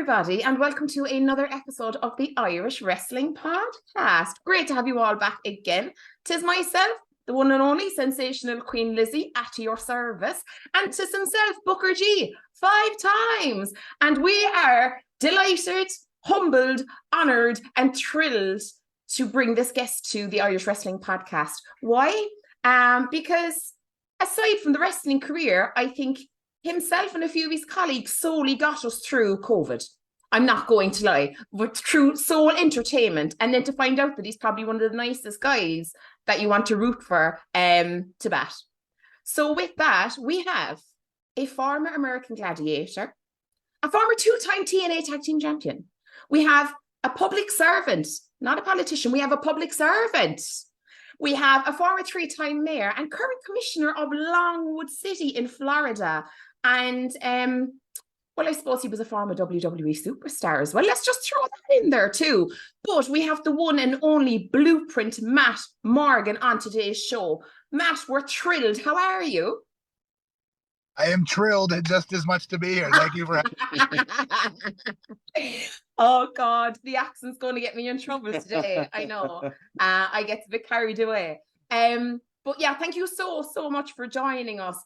everybody, and welcome to another episode of the Irish Wrestling Podcast. Great to have you all back again. 'Tis myself, the one and only sensational Queen Lizzie, at your service, and 'tis himself, Booker G, 5 times. And we are delighted, humbled, honoured, and thrilled to bring this guest to the Irish Wrestling Podcast. Why? Because aside from the wrestling career, I think himself and a few of his colleagues solely got us through COVID. I'm not going to lie, but through sole entertainment. And then to find out that he's probably one of the nicest guys that you want to root for to bat. So with that, we have a former American gladiator, a former 2-time TNA Tag Team Champion. We have a public servant, not a politician. We have a public servant. We have a former 3-time mayor and current commissioner of Longwood City in Florida. And, well, I suppose he was a former WWE superstar as well. Let's just throw that in there too. But we have the one and only Blueprint Matt Morgan on today's show. Matt, we're thrilled. How are you? I am thrilled just as much to be here. Thank you for having me. Oh, God, the accent's going to get me in trouble today. I know. I get a bit carried away. But yeah, thank you so much for joining us.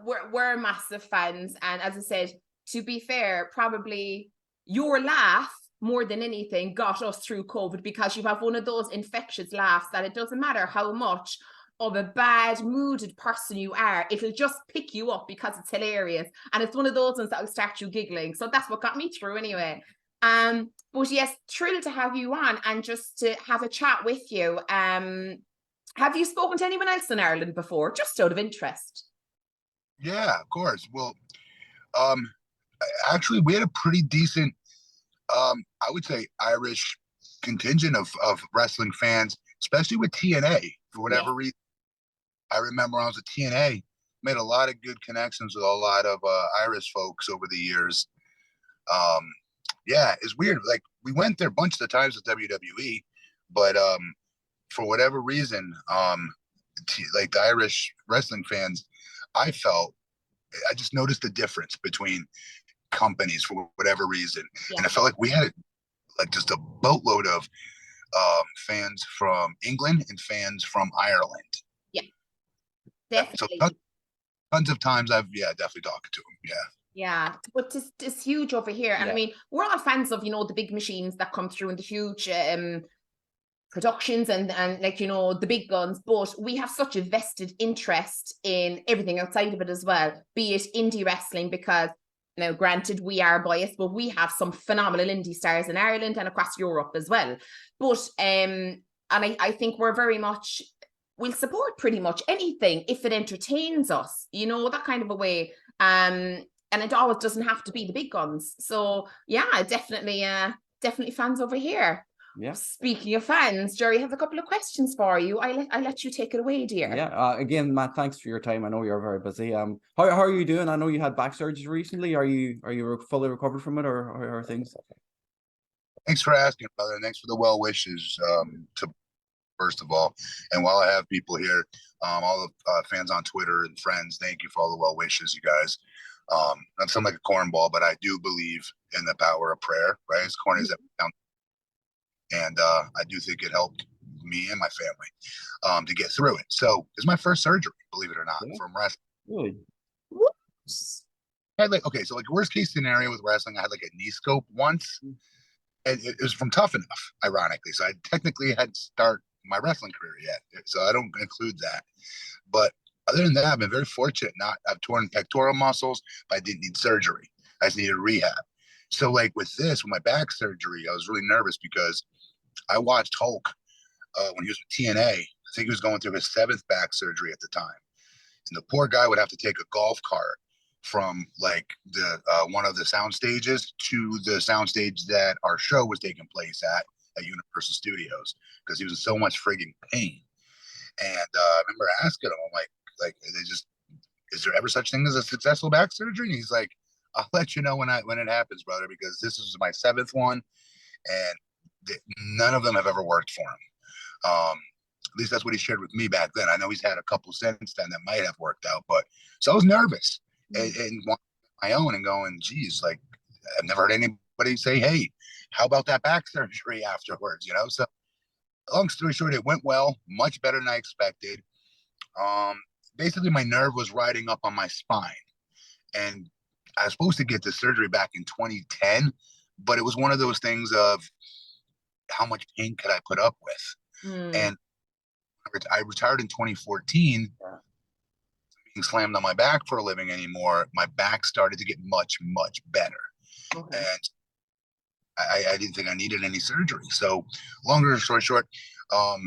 We're massive fans. And as I said, to be fair, probably your laugh more than anything got us through COVID, because you have one of those infectious laughs that it doesn't matter how much of a bad mooded person you are, it'll just pick you up because it's hilarious. And it's one of those ones that will start you giggling. So that's what got me through anyway. But yes, thrilled to have you on and just to have a chat with you. Have you spoken to anyone else in Ireland before, just out of interest? Yeah, of course. Well, actually, we had a pretty decent, I would say, Irish contingent of wrestling fans, especially with TNA, for whatever reason. I remember when I was at TNA, made a lot of good connections with a lot of Irish folks over the years. Yeah, it's weird. Like, we went there a bunch of the times with WWE, but for whatever reason, like the Irish wrestling fans, I just noticed the difference between companies for whatever reason. Yeah. And I felt like we had like just a boatload of fans from England and fans from Ireland. Yeah, definitely. So tons of times I've definitely talked to them. Yeah, but it's huge over here. And I mean, we're all fans of, the big machines that come through and the huge productions and like, the big guns, but we have such a vested interest in everything outside of it as well, be it indie wrestling, because now granted we are biased, but we have some phenomenal indie stars in Ireland and across Europe as well. But and I think we're very much, we'll support pretty much anything if it entertains us, that kind of a way. And it always doesn't have to be the big guns. So yeah, definitely fans over here. Yeah. Speaking of fans, Jerry has a couple of questions for you. I let you take it away, dear. Yeah. Again, Matt, thanks for your time. I know you're very busy. How are you doing? I know you had back surgery recently. Are you fully recovered from it, or how are things? Thanks for asking, brother. And thanks for the well wishes. To first of all, and while I have people here, all the fans on Twitter and friends, thank you for all the well wishes, you guys. That sounds like a cornball, but I do believe in the power of prayer. Right, as corny as that sounds. And I do think it helped me and my family to get through it. So it's my first surgery, believe it or not, from wrestling. Really? So worst case scenario with wrestling, I had like a knee scope once, and it was from Tough Enough, ironically. So I technically hadn't started my wrestling career yet, so I don't include that. But other than that, I've been very fortunate. I've torn pectoral muscles, but I didn't need surgery. I just needed rehab. So like with my back surgery, I was really nervous because I watched Hulk when he was with TNA. I think he was going through his 7th back surgery at the time. And the poor guy would have to take a golf cart from like the one of the sound stages to the soundstage that our show was taking place at Universal Studios, because he was in so much frigging pain. And I remember asking him, I'm like, is there ever such thing as a successful back surgery? And he's like, I'll let you know when it happens, brother, because this is my 7th one, and none of them have ever worked for him. At least that's what he shared with me back then. I know he's had a couple since then that might have worked out, but so I was nervous and my own and going, geez, like I've never heard anybody say, hey, how about that back surgery afterwards? You know, so long story short, it went well, much better than I expected. Basically, my nerve was riding up on my spine, and I was supposed to get the surgery back in 2010, but it was one of those things of how much pain could I put up with? And I retired in 2014. Being slammed on my back for a living anymore, my back started to get much, much better. And I didn't think I needed any surgery. So longer story short, I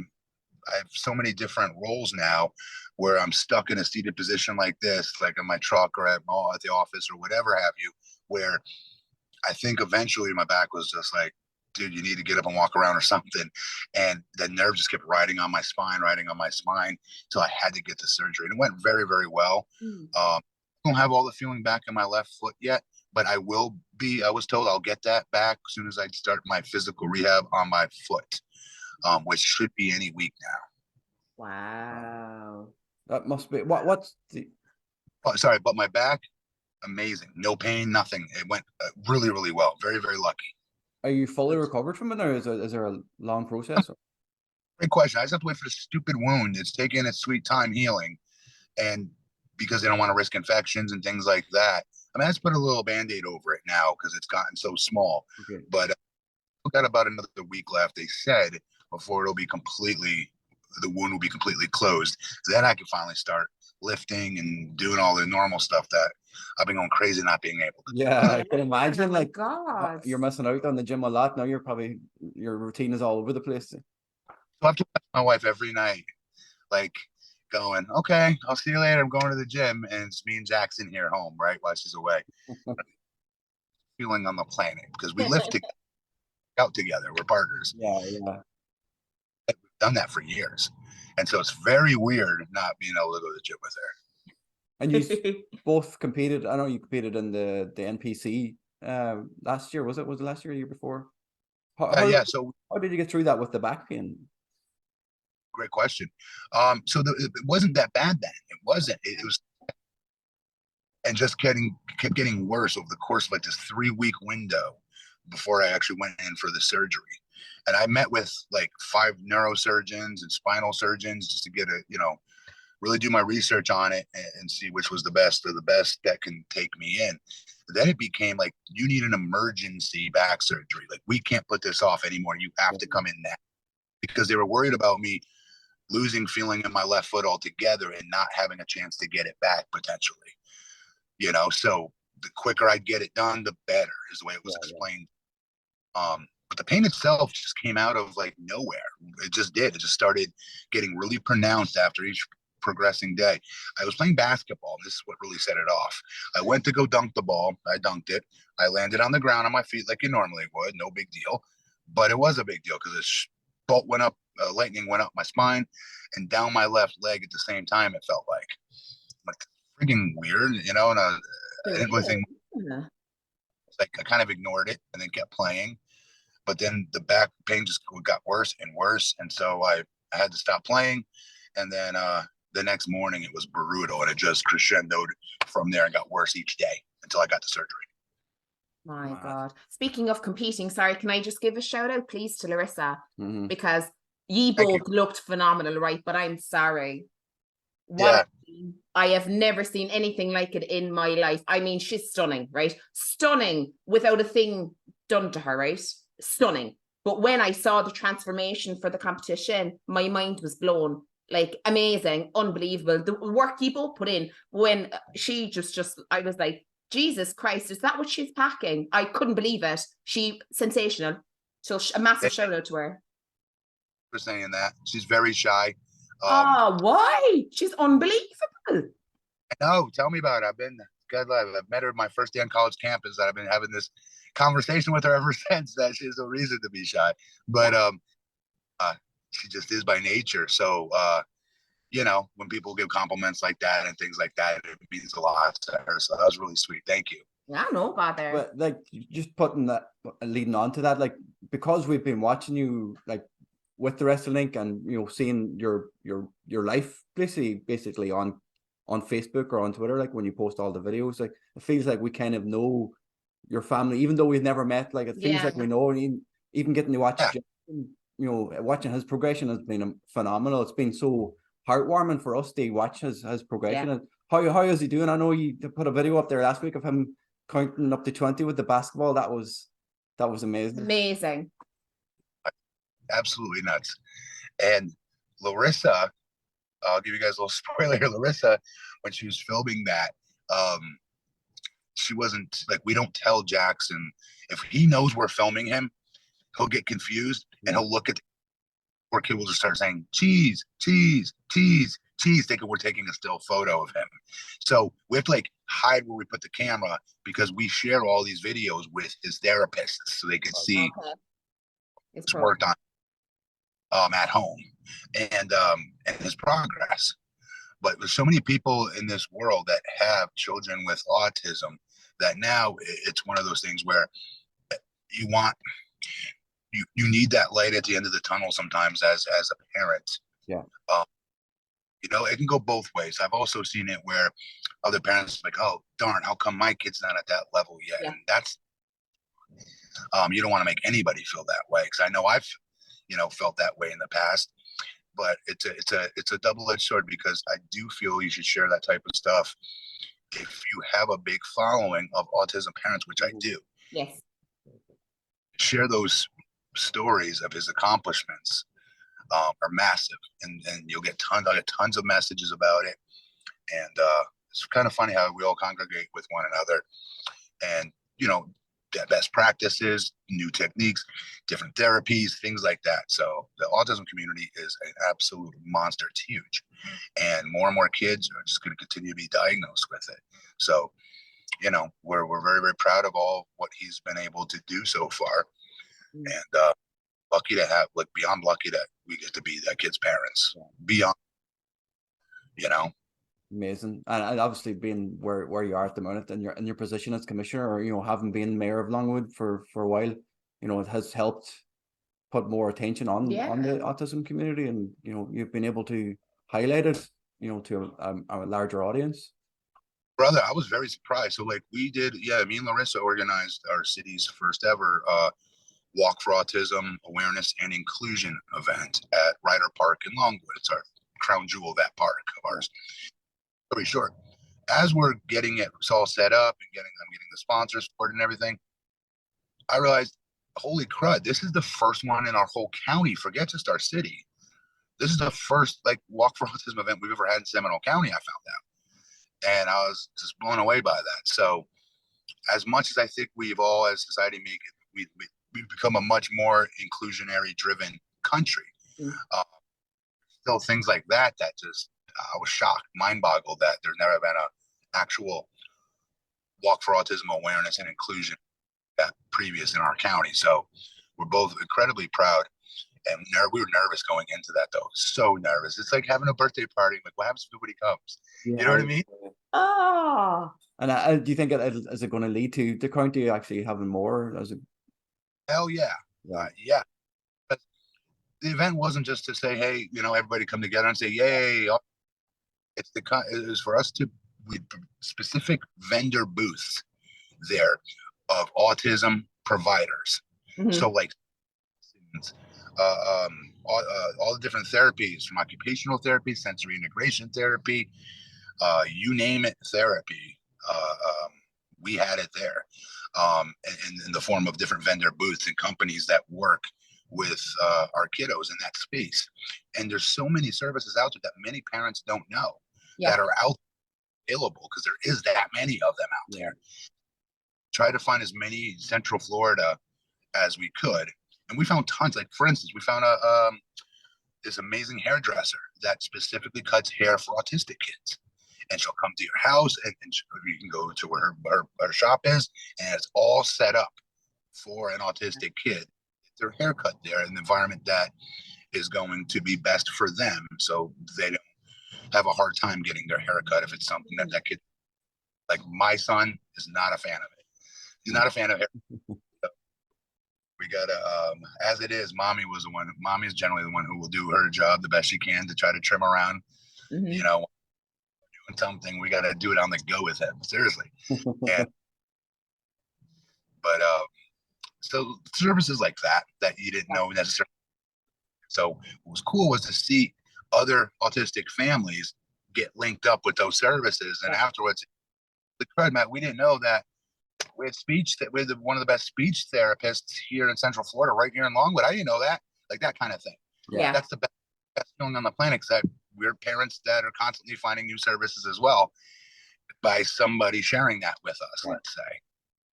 have so many different roles now where I'm stuck in a seated position like this, like in my truck or at the office or whatever have you, where I think eventually my back was just like, dude, you need to get up and walk around or something. And the nerve just kept riding on my spine. So I had to get the surgery. And it went very, very well. I don't have all the feeling back in my left foot yet, but I will be. I was told I'll get that back as soon as I start my physical rehab on my foot, which should be any week now. Wow. That must be, what's the... Oh, sorry, but my back, amazing. No pain, nothing. It went really, really well. Very, very lucky. Are you fully recovered from it, or is there a long process? Great question. I just have to wait for the stupid wound. It's taking its sweet time healing. And because they don't want to risk infections and things like that, I mean, I just put a little Band-Aid over it now because it's gotten so small. Okay. But I've got about another week left, they said, before the wound will be completely closed. Then I can finally start lifting and doing all the normal stuff that I've been going crazy not being able to. Yeah, I can imagine. Like, God, you're missing out on the gym a lot now. Your routine is all over the place. So I have to watch my wife every night, like going, okay, I'll see you later. I'm going to the gym, and it's me and Jackson here home, right, while she's away. Feeling on the planet because we lift out together. We're partners. Yeah. We've done that for years, and so it's very weird not being able to go to the gym with her. And you both competed. I know you competed in the NPC last year. Was it last year or the year before? So how did you get through that with the back pain? Great question. So it wasn't that bad then. It wasn't. It was, and just kept getting worse over the course of like this 3-week window before I actually went in for the surgery. And I met with like 5 neurosurgeons and spinal surgeons just to get really do my research on it and see which was the best of the best that can take me in. But then it became like, you need an emergency back surgery. Like, we can't put this off anymore. You have to come in now, because they were worried about me losing feeling in my left foot altogether and not having a chance to get it back potentially. So the quicker I get it done, the better is the way it was explained. But the pain itself just came out of like nowhere. It just did. It just started getting really pronounced after each progressing day. I was playing basketball. This is what really set it off. I went to go dunk the ball. I dunked it. I landed on the ground on my feet like you normally would. No big deal. But it was a big deal because the bolt went up, lightning went up my spine and down my left leg at the same time. It felt like freaking weird, and I didn't really think. Like, I kind of ignored it and then kept playing. But then the back pain just got worse and worse. And so I had to stop playing. And then the next morning it was brutal, and it just crescendoed from there and got worse each day until I got the surgery. My God. Speaking of competing, sorry, can I just give a shout out, please, to Larissa? Because ye both looked phenomenal, right? But I'm sorry. I have never seen anything like it in my life. I mean, she's stunning, right? Stunning without a thing done to her, right? Stunning. But when I saw the transformation for the competition, my mind was blown. Like, amazing, unbelievable. The work you both put in. When she just I was like, Jesus Christ, is that what she's packing? I couldn't believe it. Sensational. So a massive shout out to her. For saying that. She's very shy. Why? She's unbelievable. I know. Tell me about it. I've met her at my first day on college campus. I've been having this conversation with her ever since, that she has no reason to be shy. But she just is by nature. So when people give compliments like that and things like that, it means a lot to her. So that was really sweet. Thank you. Yeah, no bother. But like, just putting that, leading on to that, like, because we've been watching you like with the Wrestling Link and seeing your life basically on Facebook or on Twitter, like when you post all the videos, like it feels like we kind of know your family, even though we've never met. Like, it feels like we know. And even getting to watch, Jason, you know, watching his progression has been phenomenal. It's been so heartwarming for us to watch his progression. And how is he doing? I know you put a video up there last week of him counting up to 20 with the basketball. That was amazing. Amazing. Absolutely nuts. And Larissa, I'll give you guys a little spoiler here. Larissa, when she was filming that, she wasn't like, we don't tell Jackson. If he knows we're filming him, he'll get confused and he'll look at the poor kid will just start saying cheese, cheese, cheese, cheese, thinking we're taking a still photo of him. So we have to like hide where we put the camera because we share all these videos with his therapists so they can see it's worked on at home and his progress. But there's so many people in this world that have children with autism that now it's one of those things where you need that light at the end of the tunnel sometimes as a parent. Yeah. You know, it can go both ways. I've also seen it where other parents are like, oh, darn, how come my kid's not at that level yet? Yeah. And that's, you don't want to make anybody feel that way. Because I know I've, you know, felt that way in the past. But it's a double-edged sword because I do feel you should share that type of stuff if you have a big following of autism parents, which I do. Yes. Share those stories of his accomplishments are massive, and you'll get tons of messages about it. And it's kind of funny how we all congregate with one another, and you know, best practices, new techniques, different therapies, things like that. So the autism community is an absolute monster. It's huge, and more kids are just going to continue to be diagnosed with it. So, you know, we're very, very proud of all what he's been able to do so far, and lucky to have, like, beyond lucky that we get to be that kid's parents. Beyond, you know. Amazing. And obviously being where you are at the moment and your position as commissioner, or, you know, having been mayor of Longwood for a while, you know, it has helped put more attention on the autism community, and, you know, you've been able to highlight it, you know, to a larger audience. Brother, I was very surprised. So like we did, me and Larissa organized our city's first ever Walk for Autism Awareness and Inclusion event at Ryder Park in Longwood. It's our crown jewel of that park of ours. Very short. As we're getting it all set up and I'm getting the sponsors for it and everything, I realized, holy crud, this is the first one in our whole county. Forget just our city. This is the first like Walk for Autism event we've ever had in Seminole County, I found out. And I was just blown away by that. So as much as I think we've all as society we've become a much more inclusionary driven country. Still things like that just, I was shocked, mind boggled that there's never been an actual Walk for Autism Awareness and Inclusion that previous in our county. So we're both incredibly proud, and we were nervous going into that though. So nervous. It's like having a birthday party. Like, what happens if nobody comes? Yeah. You know what I mean? Oh. And do you think is it going to lead to the county actually having more? Hell yeah. Yeah. But the event wasn't just to say, hey, you know, everybody come together and say, yay. It was for us to specific vendor booths there of autism providers. So like all the different therapies, from occupational therapy, sensory integration therapy, you name it, therapy. We had it there in the form of different vendor booths and companies that work with our kiddos in that space. And there's so many services out there that many parents don't know that are out available, because there is that many of them out there. Try to find as many Central Florida as we could, and we found tons. Like, for instance, we found this amazing hairdresser that specifically cuts hair for autistic kids, and she'll come to your house, and you can go to where her shop is, and it's all set up for an autistic kid. Their haircut there in the environment that is going to be best for them, so they don't have a hard time getting their haircut if it's something that kid, like my son, is not a fan of it. He's not a fan of hair. We gotta, as it is, mommy is generally the one who will do her job the best she can to try to trim around. You know, doing something, we gotta do it on the go with it, seriously. And But so services like that you didn't know necessarily. So what was cool was to see other autistic families get linked up with those services, and afterwards, the crud, Matt, we didn't know that we had one of the best speech therapists here in Central Florida, right here in Longwood. I didn't know that, like that kind of thing. Yeah, that's the best feeling on the planet. Because we're parents that are constantly finding new services as well by somebody sharing that with us. Let's say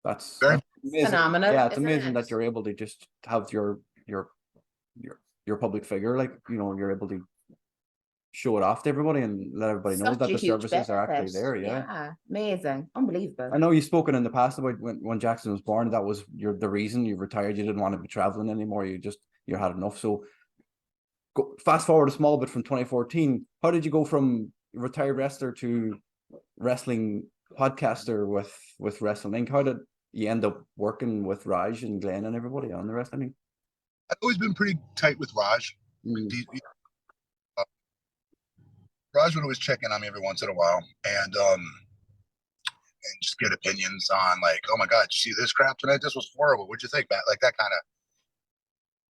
that's amazing. Phenomenal. Yeah, it's amazing that you're able to just have your public figure, like, you know, you're able to show it off to everybody and let everybody know that the services are actually there. Yeah, amazing, unbelievable. I know you've spoken in the past about when Jackson was born, that was the reason you retired. You didn't want to be traveling anymore. You had enough. So fast forward a small bit from 2014. How did you go from retired wrestler to wrestling podcaster with Wrestling Inc? How did you end up working with Raj and Glenn and everybody on the Wrestling Inc? I've always been pretty tight with Raj. Raj would always check in on me every once in a while and just get opinions on, like, oh my God, did you see this crap tonight? This was horrible. What'd you think, Matt? Like that kind of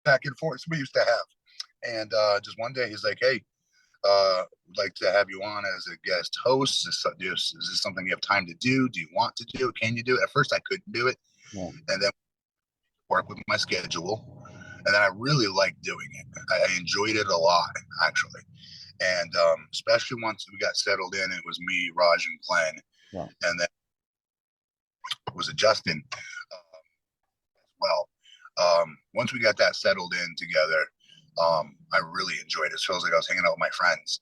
back and forth we used to have. And just one day he's like, hey, would like to have you on as a guest host. Is this something you have time to do? Do you want to do it? Can you do it? At first I couldn't do it. Yeah. And then work with my schedule. And then I really liked doing it. I enjoyed it a lot, actually. And especially once we got settled in, it was me, Raj, and Glenn. Yeah. And then was Justin as well. Once we got that settled in together, I really enjoyed it. It feels like I was hanging out with my friends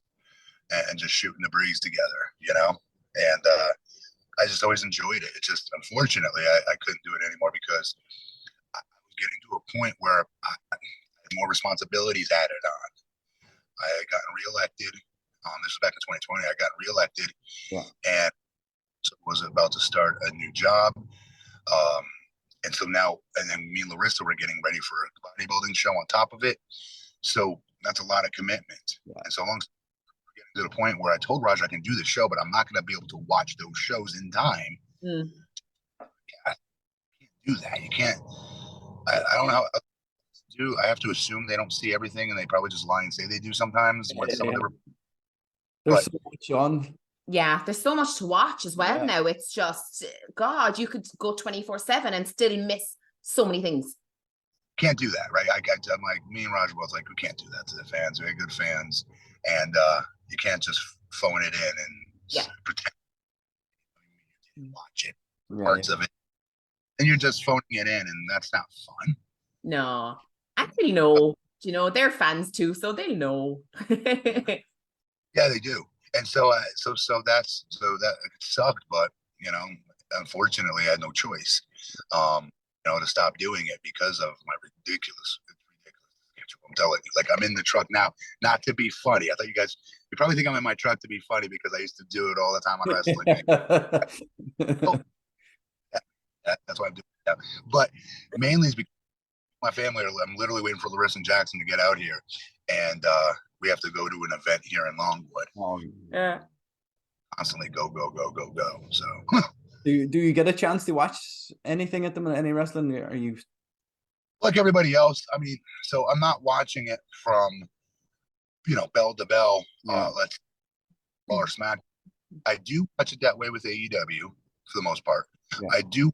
and just shooting the breeze together, you know? And I just always enjoyed it. It just, unfortunately, I couldn't do it anymore because I was getting to a point where I had more responsibilities added on. I had gotten reelected. This was back in 2020. I got reelected, and was about to start a new job. And so now, and then me and Larissa were getting ready for a bodybuilding show on top of it. So that's a lot of commitment. Yeah. And so long as we're getting to the point where I told Raj I can do the show, but I'm not going to be able to watch those shows in time. I can't do that. You can't. I don't know how to do. I have to assume they don't see everything, and they probably just lie and say they do sometimes. There's so much on. Yeah, there's so much to watch as well now. It's just, God, you could go 24/7 and still miss so many things. Can't do that, right? I'm like, me and Roger both like, we can't do that to the fans. We're good fans, and you can't just phone it in and pretend you watch it, parts of it, and you're just phoning it in, and that's not fun. No, and they know, you know, they're fans too, so they know. Yeah, they do. And so that sucked, but you know, unfortunately, I had no choice, you know, to stop doing it because of my ridiculous schedule. I'm telling you, like, I'm in the truck now, not to be funny. I thought you probably think I'm in my truck to be funny because I used to do it all the time on wrestling. That's why I'm doing it now. But mainly is because my family I'm literally waiting for Larissa and Jackson to get out here, and we have to go to an event here in Longwood. Yeah. Constantly go. So do you get a chance to watch anything at the minute, any wrestling? Are you like everybody else? I mean, so I'm not watching it from, you know, bell to bell. Let's or smack. I do watch it that way with AEW for the most part. Yeah. I do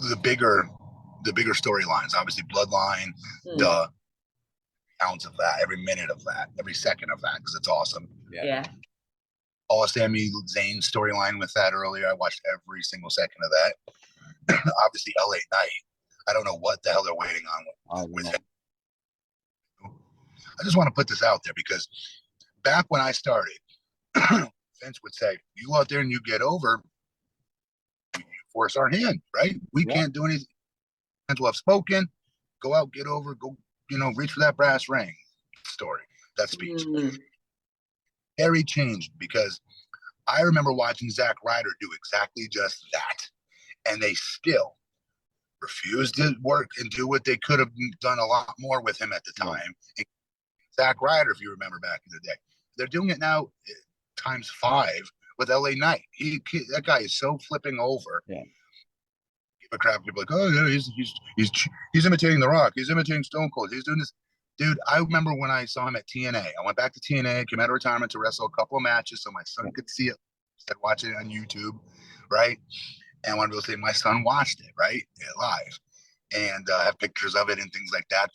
the bigger storylines, obviously Bloodline, the ounce of that, every minute of that, every second of that, because it's awesome. Yeah. Sami Zayn storyline with that earlier. I watched every single second of that. Obviously, LA Knight. I don't know what the hell they're waiting on with him. I just want to put this out there because back when I started, Vince would say, "You go out there and you get over, you force our hand, right? We can't do anything. Fans will have spoken. Go out, get over, go, you know, reach for that brass ring." Story, that speech. Very changed because I remember watching Zack Ryder do exactly just that, and they still refused to work and do what they could have done a lot more with him at the time. Zack Ryder, if you remember back in the day, they're doing it now times 5 with LA Knight. That guy is so flipping over. Yeah. a crap. People like, oh, yeah, he's imitating The Rock. He's imitating Stone Cold. He's doing this. Dude, I remember when I saw him at TNA. I went back to TNA, came out of retirement to wrestle a couple of matches so my son could see it. Instead of watching it on YouTube, right? And I wanted to say my son watched it, right? Live. And have pictures of it and things like that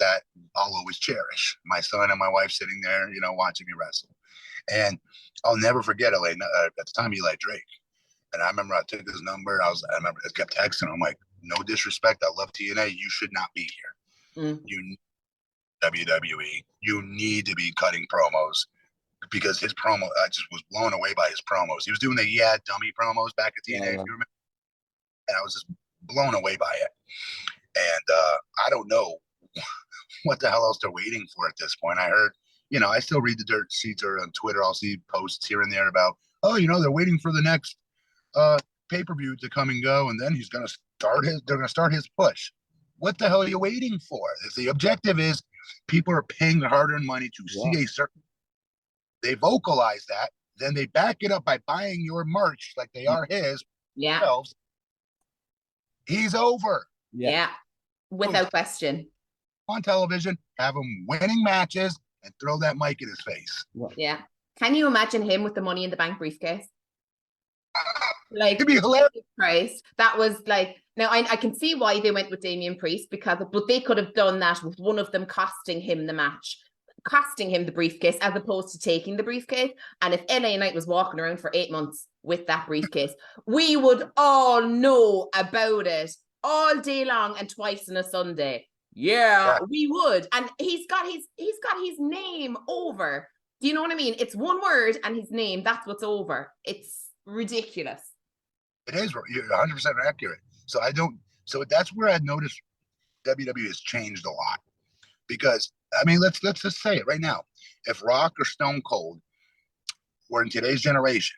I'll always cherish. My son and my wife sitting there, watching me wrestle. And I'll never forget it. At the time, Eli Drake. And I remember I took his number. I remember I kept texting. I'm like, no disrespect. I love TNA. You should not be here. You WWE. You need to be cutting promos because his promo. I just was blown away by his promos. He was doing the dummy promos back at TNA. If you remember. And I was just blown away by it. And I don't know what the hell else they're waiting for at this point. I heard, I still read the dirt sheets or on Twitter. I'll see posts here and there about, oh, they're waiting for the next pay-per-view to come and go, and then they're going to start his push. What the hell are you waiting for? If the objective is people are paying their hard-earned money to see a certain, they vocalize that, then they back it up by buying your merch like they are his themselves. He's over. Yeah, without question. On television, have him winning matches and throw that mic in his face. Yeah. Can you imagine him with the Money in the Bank briefcase? Like, it'd be hilarious. Priest. That was like, now I can see why they went with Damian Priest but they could have done that with one of them costing him the match, costing him the briefcase as opposed to taking the briefcase. And if LA Knight was walking around for 8 months with that briefcase, we would all know about it all day long and twice on a Sunday. Yeah, we would. And he's got his name over. Do you know what I mean? It's one word and his name, that's what's over. It's ridiculous. It is. You're 100% accurate. So that's where I noticed WWE has changed a lot. Because, I mean, let's just say it right now. If Rock or Stone Cold were in today's generation,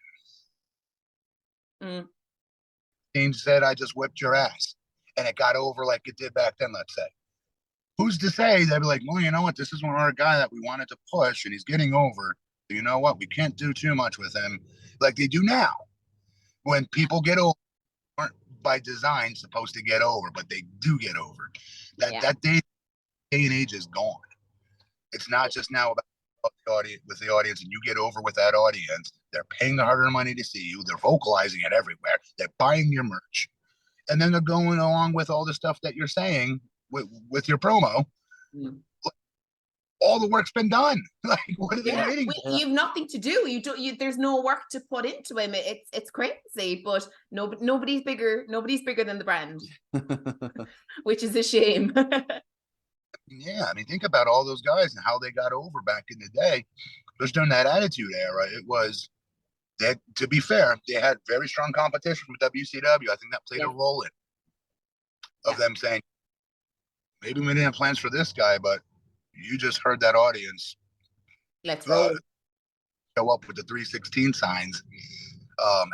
team said, I just whipped your ass, and it got over like it did back then, let's say. Who's to say they'd be like, well, you know what? This is one of our guy that we wanted to push, and he's getting over. You know what? We can't do too much with him like they do now. When people get over, aren't by design supposed to get over, but they do get over. That day and age is gone. It's not just now about the audience with the audience, and you get over with that audience. They're paying the hard-earned money to see you. They're vocalizing it everywhere. They're buying your merch, and then they're going along with all the stuff that you're saying with your promo. All the work's been done. Like, what are they waiting for? You have nothing to do. There's no work to put into him. It's crazy, but nobody's bigger than the brand, which is a shame. Yeah, I mean, think about all those guys and how they got over back in the day. Just during that Attitude Era, it was that, to be fair, they had very strong competition with WCW. I think that played a role in them saying, maybe we didn't have plans for this guy, but you just heard that audience. Let's roll. Show up with the 316 signs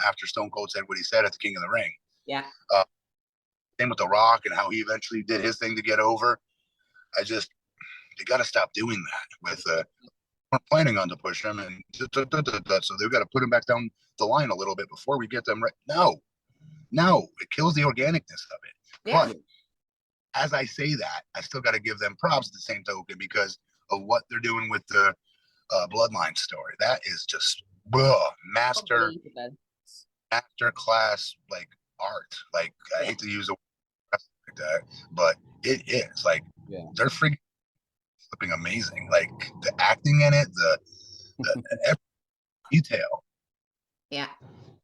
after Stone Cold said what he said at the King of the Ring. Yeah. Same with The Rock and how he eventually did his thing to get over. They got to stop doing that with we're planning on to push him, and so they've got to put him back down the line a little bit before we get them right. No, it kills the organicness of it. Yeah. But as I say that, I still got to give them props at the same token because of what they're doing with the Bloodline story. That is just master class like art. Like, I hate to use a word like that, but it is like they're freaking flipping amazing. Like the acting in it, the every detail. Yeah,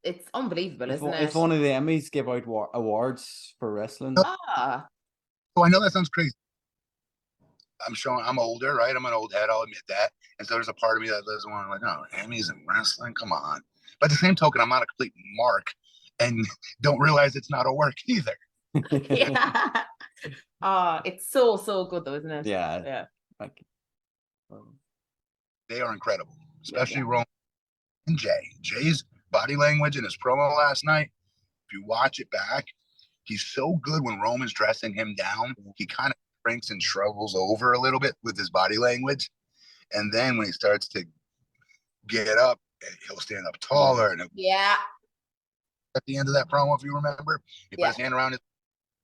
it's unbelievable, isn't it? It's one of the Emmys give out awards for wrestling. So I know that sounds crazy. I'm older, right? I'm an old head, I'll admit that. And so there's a part of me that doesn't want to, like, oh, Emmys and wrestling, come on. But at the same token, I'm not a complete mark and don't realize it's not a work either. Yeah. It's so good though, isn't it? Yeah. They are incredible, especially Roman and Jay. Jay's body language in his promo last night, if you watch it back, he's so good when Roman's dressing him down. He kind of shrinks and shrivels over a little bit with his body language. And then when he starts to get up, he'll stand up taller. And at the end of that promo, if you remember, he put his hand around his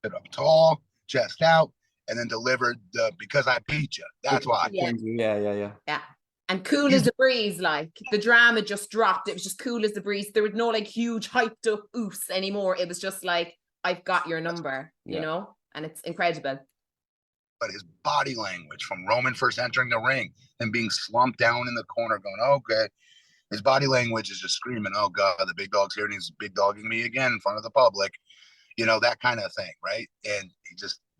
stood up tall, chest out, and then delivered the "because I beat you." That's why. Yeah. And cool as a breeze, like the drama just dropped. It was just cool as a breeze. There was no like huge hyped up oofs anymore. It was just like, I've got your number, you know, and it's incredible. But his body language from Roman first entering the ring and being slumped down in the corner going, okay, his body language is just screaming, oh God, the big dog's here and he's big dogging me again in front of the public, you know, that kind of thing, right? And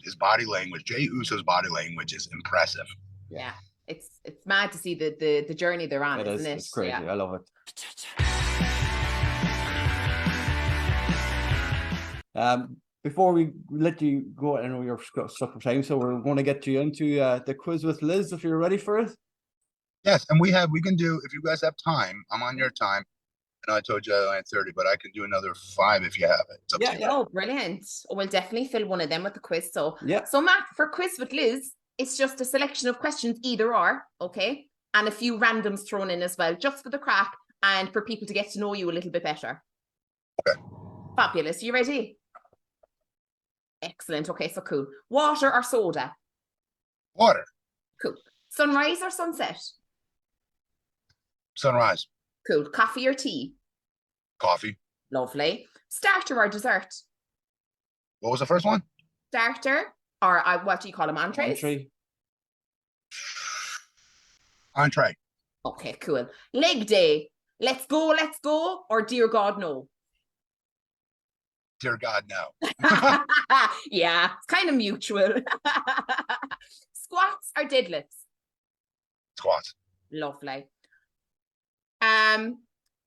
his body language, Jey Uso's body language is impressive. Yeah. It's mad to see the journey they're on, isn't it? It's crazy. Yeah. I love it. Before we let you go, I know you're stuck for time, so we're going to get you into the quiz with Liz if you're ready for it. Yes, and we can do, if you guys have time, I'm on your time. I know I told you I had 30, but I can do another 5 if you have it. It's up to you. Oh, brilliant. We'll definitely fill one of them with the quiz. So So Matt, for quiz with Liz, it's just a selection of questions, either or, okay? And a few randoms thrown in as well, just for the crack and for people to get to know you a little bit better. Okay. Fabulous. You ready? Excellent. Okay, so cool. Water or soda? Water. Cool. Sunrise or sunset? Sunrise. Cool. Coffee or tea? Coffee. Lovely. Starter or dessert? What was the first one? Starter, or what do you call them? Entrees? Entree. Okay, cool. Leg day. Let's go, or dear God, no? Dear God, no. Yeah, it's kind of mutual. Squats or deadlifts? Squats. Lovely.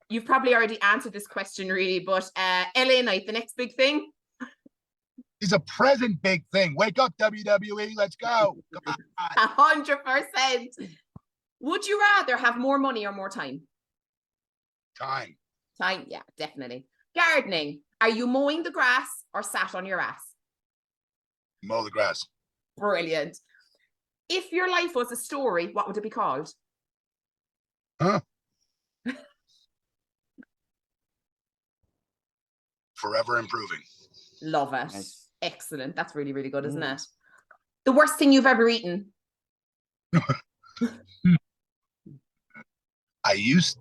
You've probably already answered this question, really, but LA Knight, the next big thing? It's a present big thing. Wake up, WWE. Let's go. Come on. 100%. Would you rather have more money or more time? Time, yeah, definitely. Gardening. Are you mowing the grass or sat on your ass? Mow the grass. Brilliant. If your life was a story, what would it be called? Huh? Forever improving. Love it. Nice. Excellent. That's really, really good, isn't it? The worst thing you've ever eaten? I used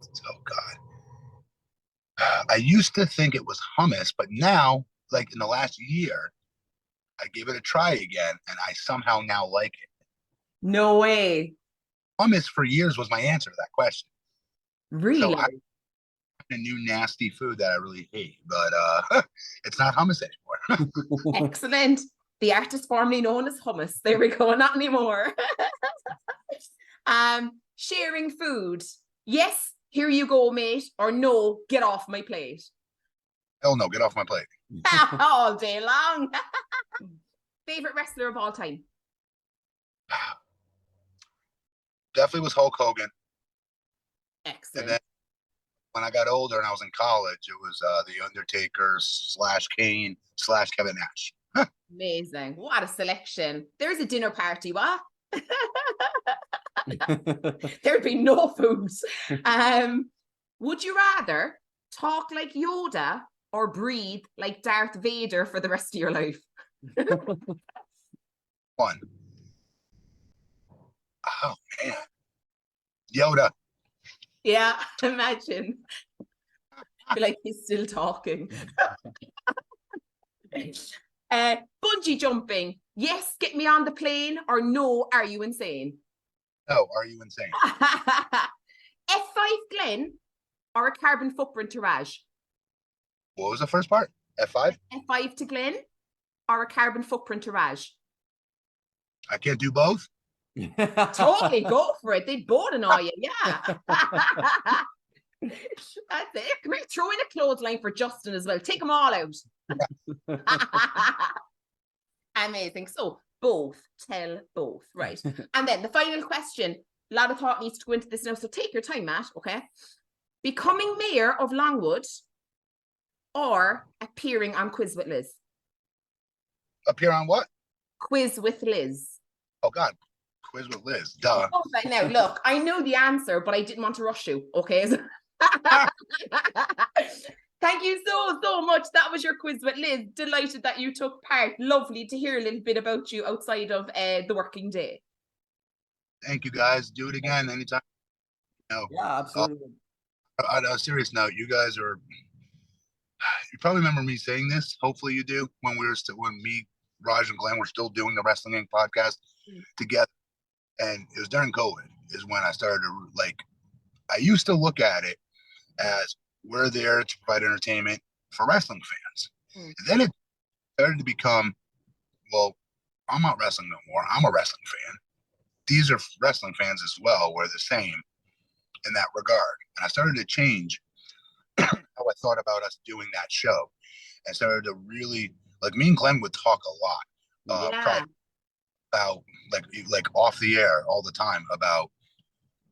to think it was hummus, but now, like in the last year, I gave it a try again, and I somehow now like it. No way. Hummus for years was my answer to that question. Really? So a new nasty food that I really hate, but it's not hummus anymore. Excellent. The artist formerly known as hummus. There we go. Not anymore. Sharing food. Yes, here you go, mate. Or no, get off my plate. Hell no, get off my plate. All day long. Favorite wrestler of all time? Definitely was Hulk Hogan. Excellent. And then when I got older and I was in college, it was The Undertaker / Kane / Kevin Nash. Amazing. What a selection. There's a dinner party, what? There'd be no food. Would you rather talk like Yoda or breathe like Darth Vader for the rest of your life? One. Oh, man. Yoda. Yeah, imagine. I feel like he's still talking. Bungee jumping. Yes, get me on the plane, or no, are you insane? No, are you insane? F5 Glen or a carbon footprint to Raj? What was the first part? F5? F5 to Glen or a carbon footprint to Raj? I can't do both? Totally, go for it. They'd both annoy you, yeah. That's it. Come here, throw in a clothesline for Justin as well. Take them all out. Amazing. So both, tell both, right? And then the final question. A lot of thought needs to go into this now, so take your time, Matt, okay? Becoming mayor of Longwood or appearing on Quiz with Liz? Appear on what? Quiz with Liz. Oh, God. Quiz with Liz. Duh. Oh, but now, look, I know the answer, but I didn't want to rush you, okay? Thank you so so much. That was your quiz with Liz. Delighted that you took part. Lovely to hear a little bit about you outside of the working day. Thank you, guys. Do it again anytime. No. Yeah, absolutely. On a serious note, you guys are. You probably remember me saying this. Hopefully, you do. When me, Raj, and Glenn were still doing the Wrestling Inc. podcast together, and it was during COVID. Is when I started to like. I used to look at it as we're there to provide entertainment for wrestling fans. And then it started to become, well, I'm not wrestling no more. I'm a wrestling fan. These are wrestling fans as well. We're the same in that regard. And I started to change how I thought about us doing that show. And started to really, like, me and Glenn would talk a lot about like off the air all the time about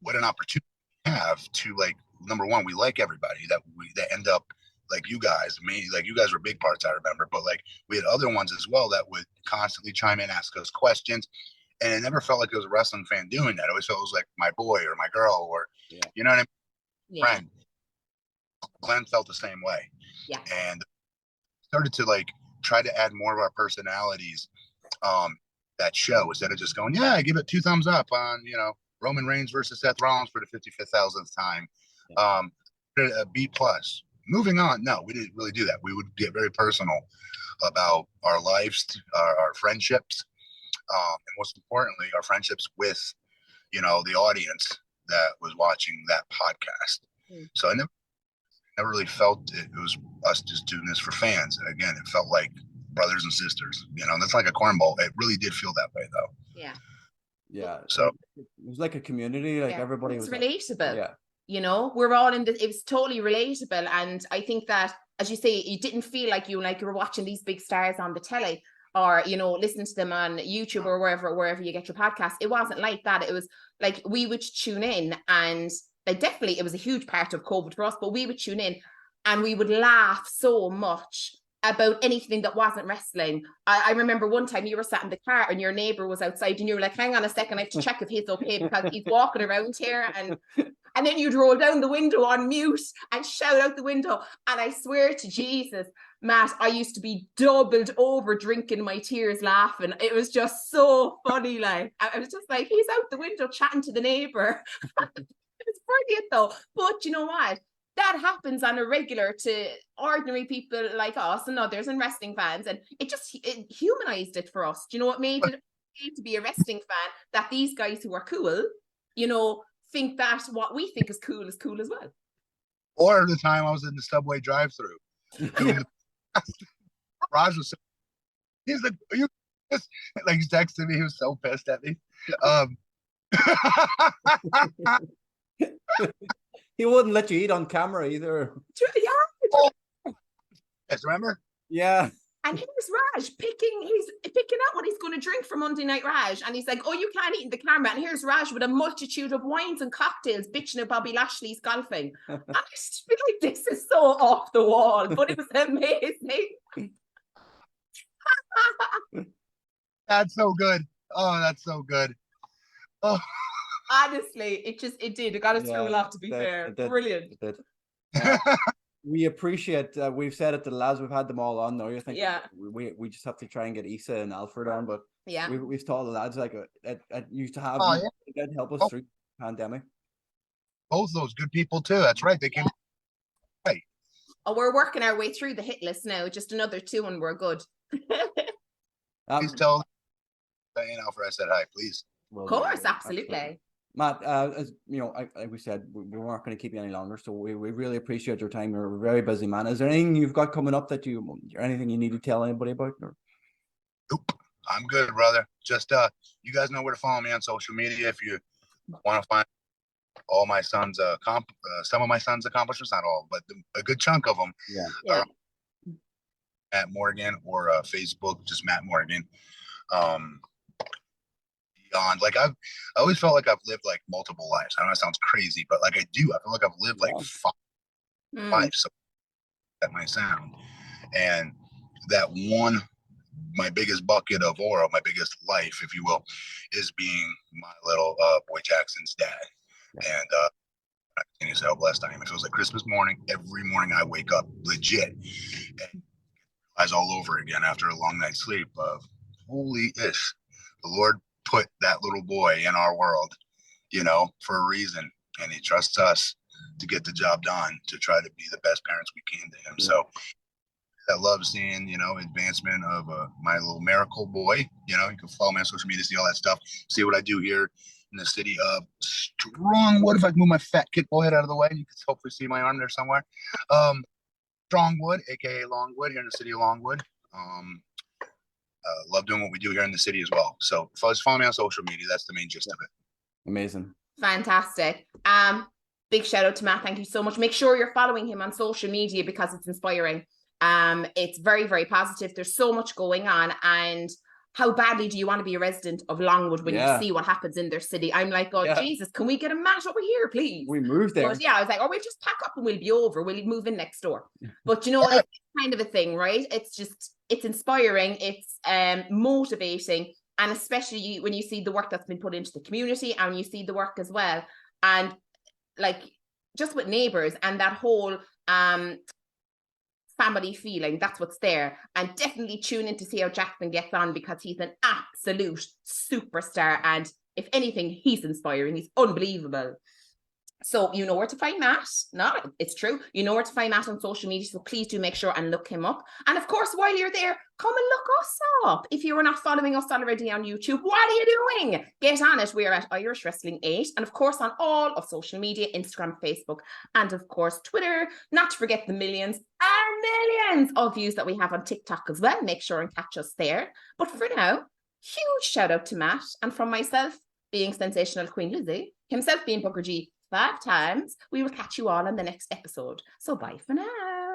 what an opportunity we have to, like, number one, we like everybody that end up like you guys. Like you guys were big parts, I remember, but like we had other ones as well that would constantly chime in, ask us questions, and it never felt like it was a wrestling fan doing that. It always felt it was like my boy or my girl or you know what I mean? Yeah. Friend. Glenn felt the same way. Yeah. And started to like try to add more of our personalities that show instead of just going, yeah, I give it 2 thumbs up on, Roman Reigns versus Seth Rollins for the 55,000th time. A B+. Moving on. No, we didn't really do that. We would get very personal about our lives, our friendships, and most importantly, our friendships with, the audience that was watching that podcast. So I never really felt it was us just doing this for fans. And again, it felt like brothers and sisters. That's like a cornball. It really did feel that way, though. Yeah. Yeah. So it was like a community. Like everybody was relatable. Like, we're all in this. It was totally relatable, and I think that, as you say, you didn't feel like you were watching these big stars on the telly or listening to them on YouTube or wherever you get your podcast. It wasn't like that. It was like we would tune in, and like definitely it was a huge part of COVID for us, but we would tune in and we would laugh so much about anything that wasn't wrestling. I remember one time you were sat in the car and your neighbor was outside and you were like, hang on a second, I have to check if he's okay because he's walking around here. And then you'd roll down the window on mute and shout out the window. And I swear to Jesus, Matt, I used to be doubled over drinking my tears laughing. It was just so funny. Like, I was just like, he's out the window chatting to the neighbor. It's brilliant though. But you know what? That happens on a regular to ordinary people like us and others and wrestling fans. And it humanized it for us. Do you know what made it okay to be a wrestling fan? That these guys who are cool, think that what we think is cool as well. Or the time I was in the Subway drive-through. Raj was he's like, are you pissed? Like he's texting me, he was so pissed at me. He wouldn't let you eat on camera either. Yeah. Yes, remember? Yeah. And here's Raj picking out what he's going to drink for Monday Night Raj. And he's like, oh, you can't eat in the camera. And here's Raj with a multitude of wines and cocktails bitching at Bobby Lashley's golfing. And I just feel like this is so off the wall, but it was amazing. That's so good. Oh, that's so good. Oh. Honestly, it did. It got us through a lot, to be fair. Brilliant. We appreciate, we've said it to the lads, we've had them all on though. You think we just have to try and get Issa and Alfred on, but we've told the lads like it used to have them help us through the pandemic. Both those good people too. That's right. They came right. Oh, we're working our way through the hit list now. Just another 2 and we're good. Please tell Diane Alfred I said hi, please. Of course, absolutely. Matt, as you know, like we said, we weren't going to keep you any longer, so we really appreciate your time. You're a very busy man. Is there anything you've got coming up that or anything you need to tell anybody about? Or? Nope, I'm good, brother. Just you guys know where to follow me on social media if you want to find all my son's some of my son's accomplishments, not all, but a good chunk of them. Yeah. Matt Morgan or Facebook, just Matt Morgan. Like I always felt like I've lived like multiple lives. I know that sounds crazy, but like I do. I feel like I've lived like 5 lives. So that might sound. And that one, my biggest bucket of oil, my biggest life, if you will, is being my little boy Jackson's dad. And I continue to say how blessed I am. It feels like Christmas morning. Every morning I wake up legit and eyes all over again after a long night's sleep of holy ish, the Lord put that little boy in our world, for a reason, and he trusts us to get the job done, to try to be the best parents we can to him. So I love seeing, advancement of my little miracle boy. You can follow me on social media, see all that stuff, see what I do here in the city of Strongwood. If I can move my fat kickball head out of the way, you can hopefully see my arm there somewhere. Strongwood, aka Longwood, here in the city of Longwood. Love doing what we do here in the city as well. So follow me on social media. That's the main gist of it. Amazing. Fantastic. Big shout out to Matt. Thank you so much. Make sure you're following him on social media because it's inspiring. It's very, very positive. There's so much going on. And how badly do you want to be a resident of Longwood when you see what happens in their city? I'm like, oh, Jesus, can we get a mat over here, please? We moved there. But I was like, oh, we'll just pack up and we'll be over. We'll move in next door. But it's kind of a thing, right? It's inspiring. It's motivating. And especially when you see the work that's been put into the community and you see the work as well. And like just with neighbors and that whole family feeling, that's what's there. And definitely tune in to see how Jackson gets on because he's an absolute superstar. And if anything, he's inspiring. He's unbelievable. So you know where to find Matt. It's true. You know where to find Matt on social media. So please do make sure and look him up. And of course, while you're there, come and look us up. If you are not following us already on YouTube, what are you doing? Get on it. We are at Irish Wrestling 8. And of course, on all of social media, Instagram, Facebook, and of course, Twitter. Not to forget the millions of views that we have on TikTok as well. Make sure and catch us there. But for now, huge shout out to Matt. And from myself, being Sensational Queen Lizzie, himself being Booker G 5 times, we will catch you all in the next episode. So bye for now.